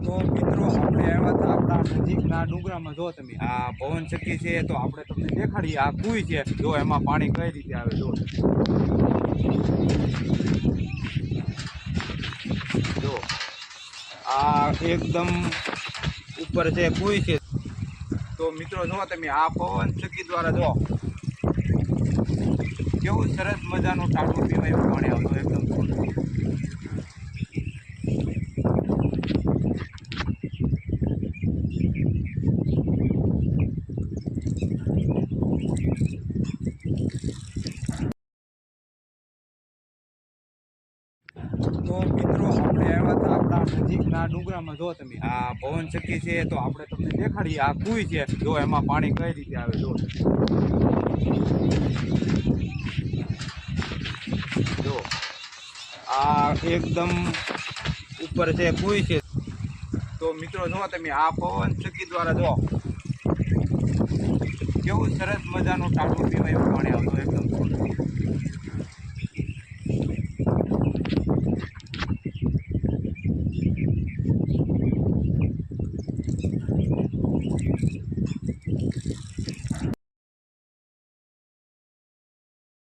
તો મિત્રો આપણે આવ્યા હતા આપણા નજીકના ડુંગરામાં. જો તમે આ પવન ચક્કી છે તો આપણે તમને દેખાડીએ. આ કુઈ છે, જો એમાં પાણી કઈ રીતે આવે. જો આ એકદમ ઉપર છે કુઈ છે. તો મિત્રો જો તમે આ પવન ચક્કી દ્વારા જો કેવું સરસ મજાનું ટાટું પીવાય એવું પાણી આવતું એકદમ. તો મિત્રો આપણે આવ્યા હતા આપણા નજીકના ડુંગરામાં. જો તમે આ પવન ચક્કી છે તો આપણે તમને દેખાડીએ. આ કુઈ છે, જો એમાં પાણી કઈ રીતે આવે. જો આ એકદમ ઉપર છે કુઈ છે. તો મિત્રો જો તમે આ પવન ચક્કી દ્વારા જો કેવું સરસ મજાનું ટાટું પીવાય એવું પાણી આવતું એકદમ.